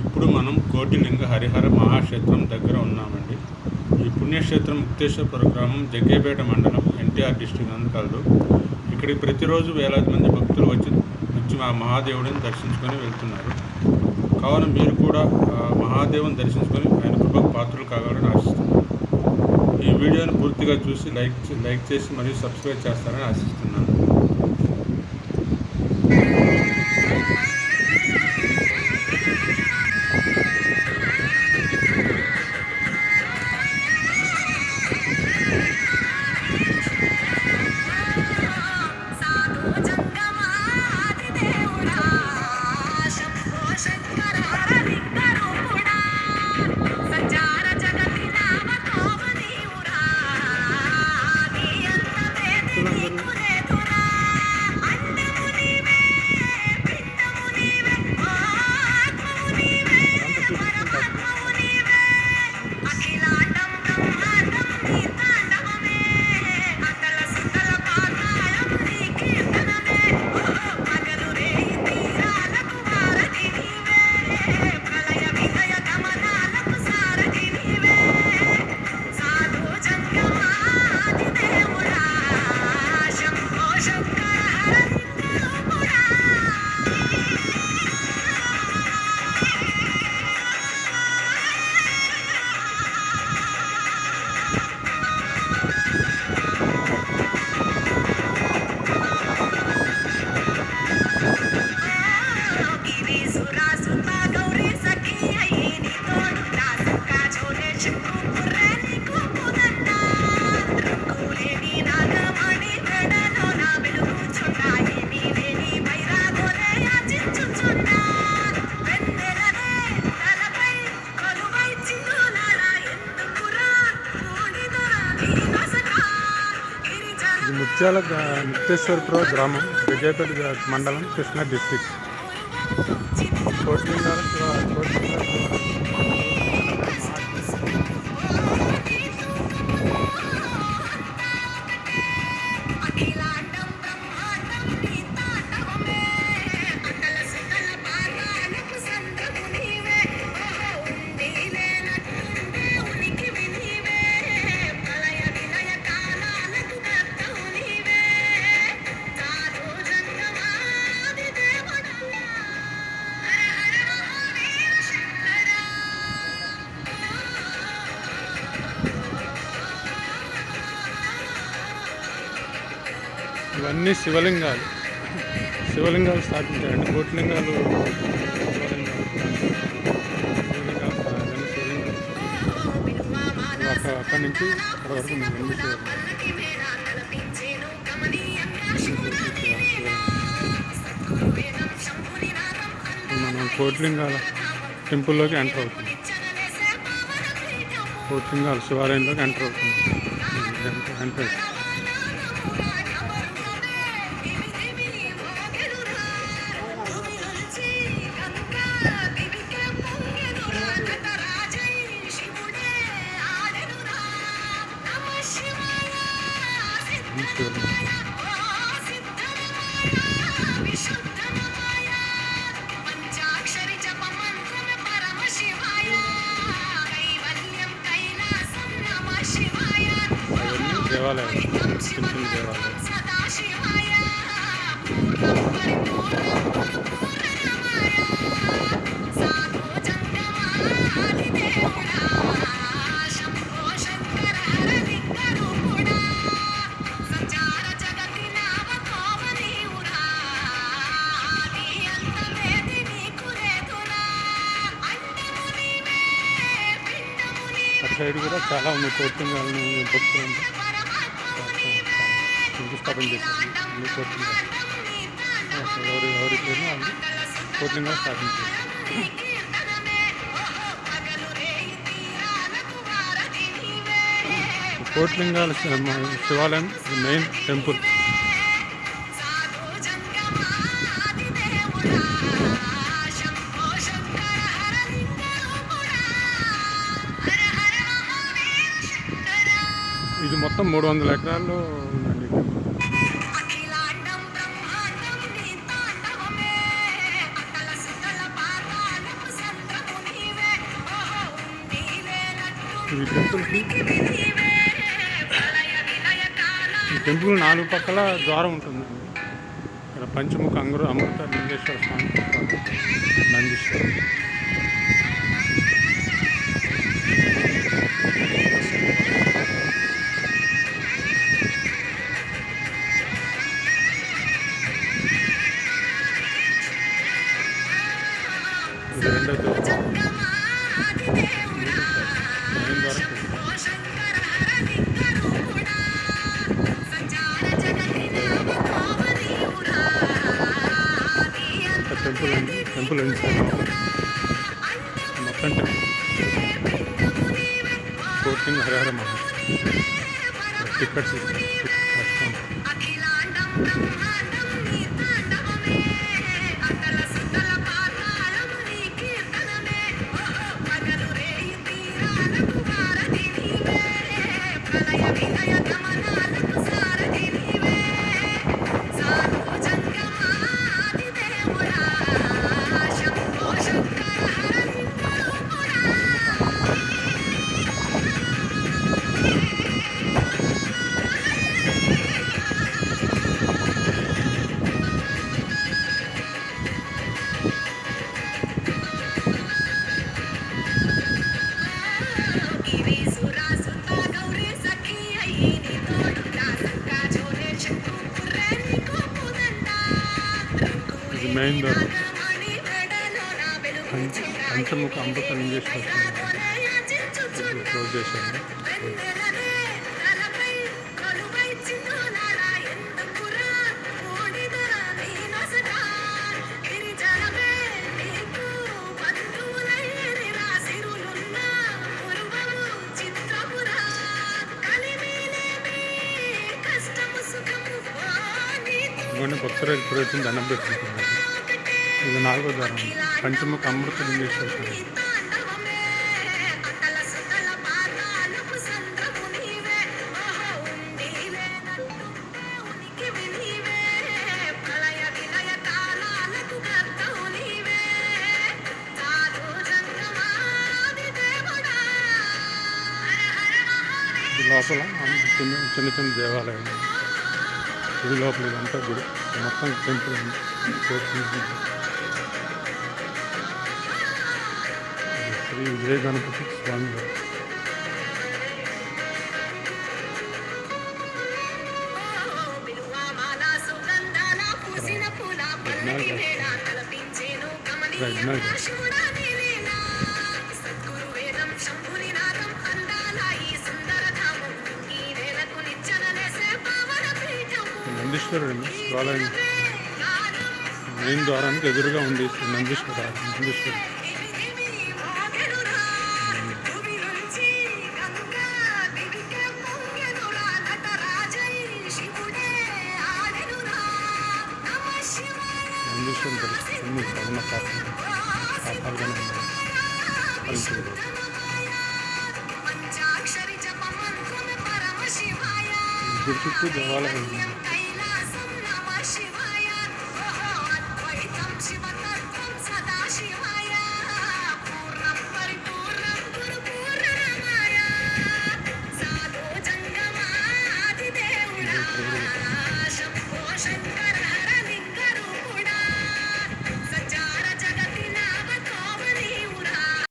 ఇప్పుడు మనం కోటిలింగ హరిహర మహాక్షేత్రం దగ్గర ఉన్నామండి. ఈ పుణ్యక్షేత్రం ముక్తేశ్వర గ్రామం, జగ్గేపేట మండలం, ఎన్టీఆర్ డిస్ట్రిక్ట్ నందు కలదు. ఇక్కడికి ప్రతిరోజు వేలాది మంది భక్తులు వచ్చి ఆ మహాదేవుడిని దర్శించుకొని వెళ్తున్నారు. కావున మీరు కూడా మహాదేవుని దర్శించుకొని ఆయన కృపకు పాత్రలు కావాలని ఆశిస్తున్నాను. ఈ వీడియోని పూర్తిగా చూసి లైక్ చేసి మరియు సబ్స్క్రైబ్ చేస్తారని ఆశిస్తున్నాను. ముక్తేశ్వరపురం గ్రామం, జగ్గేపేట మండలం, కృష్ణా డిస్ట్రిక్ట్. కోటిలింగాల ఇవన్నీ శివలింగాలు స్థాపించారండి. కోటిలింగాలు అక్కడి నుంచి అక్కడ వరకు మనం కోటిలింగాల టెంపుల్లోకి ఎంటర్ అవుతుంది. కోటిలింగాల శివాలయంలోకి ఎంటర్ అవుతుంది. ఎంట్రెన్స్. దేవాలయం, సింపుల్ దేవాలయం. అటు సైడ్ కూడా చాలా ఉంది. కోటిలింగాలని భక్తులు శంకుస్థాపన చేశారు. ఎవరి పేరు వాళ్ళు కోటిలింగాలు స్థాపించారు. కోటిలింగాల శివాలయం మెయిన్ టెంపుల్. ఇది మొత్తం 300 ఎకరాల్లో ఉందండి. ఈ టెంపుల్కి ఈ టెంపుల్ 4 పక్కల ద్వారం ఉంటుందండి. ఇక్కడ పంచముఖ అమృత లింగేశ్వర స్వామి నందీశ్వరం. ఇది రెండో ద్వారం. మెయిన్ ద్వారం టెంపుల్ అండి. టెంపుల్ మొత్తం కోటిలింగ హరిహర మహాశక్తి టికెట్స్ కష్టం. ఇది మెయిన్ ద్వారం. పంచముఖ అమృత లింగేశ్వర స్వామి క్లోజ్ చేశారు. ఇవన్నీ భక్తులు ఇప్పుడు వచ్చిన దండం పెట్టుకుంటున్నారు. ఇది 4వ ద్వారం. పంచముఖ అమృత లింగేశ్వర స్వామి. ఇది లోపల చిన్న చిన్న దేవాలయం. గుడి లోపల ఇదంతా గుడి మొత్తం టెంపుల్ ఉంది. శ్రీ విజయ గణపతి స్వామి గారు. నందీశ్వరుడు శివాలయం మెయిన్ ద్వారానికి ఎదురుగా ఉంది నందీశ్వరుడు. ఉన్న పాపాలుగానే ఉన్నాయి. గుడి చుట్టూ దేవాలయం.